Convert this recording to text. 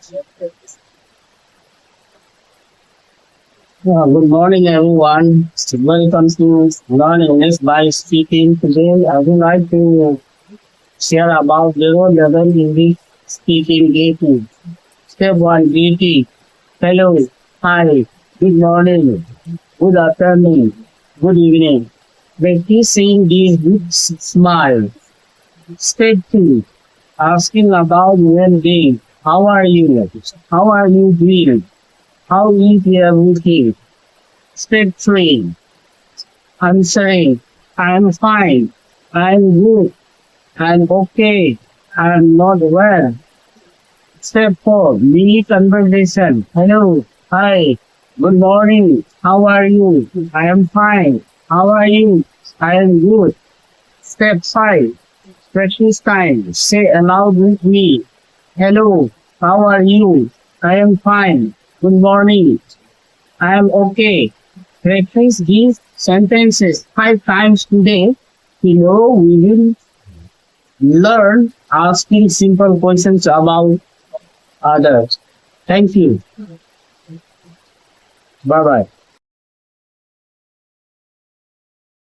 Good morning, everyone. Welcome to Learn English by Speaking. Today, I would like to share about zero level English speaking greeting. Step 1 greeting. Hello, hi, good morning, good afternoon, good evening. Practice saying these with smile. Step 2 asking about well-being. How are you? How are you doing? How is everything? Step 3 answering, I'm fine, I'm good, I'm okay, I'm not well. Step 4 mini conversation. Hello, hi, good morning, how are you? I am fine. How are you? I am good. Step 5 practice time. Say aloud with me. Hello, how are you? I am fine. Good morning. I am okay. Practice these sentences 5 times today. We will learn asking simple questions about others. Thank you. Bye bye.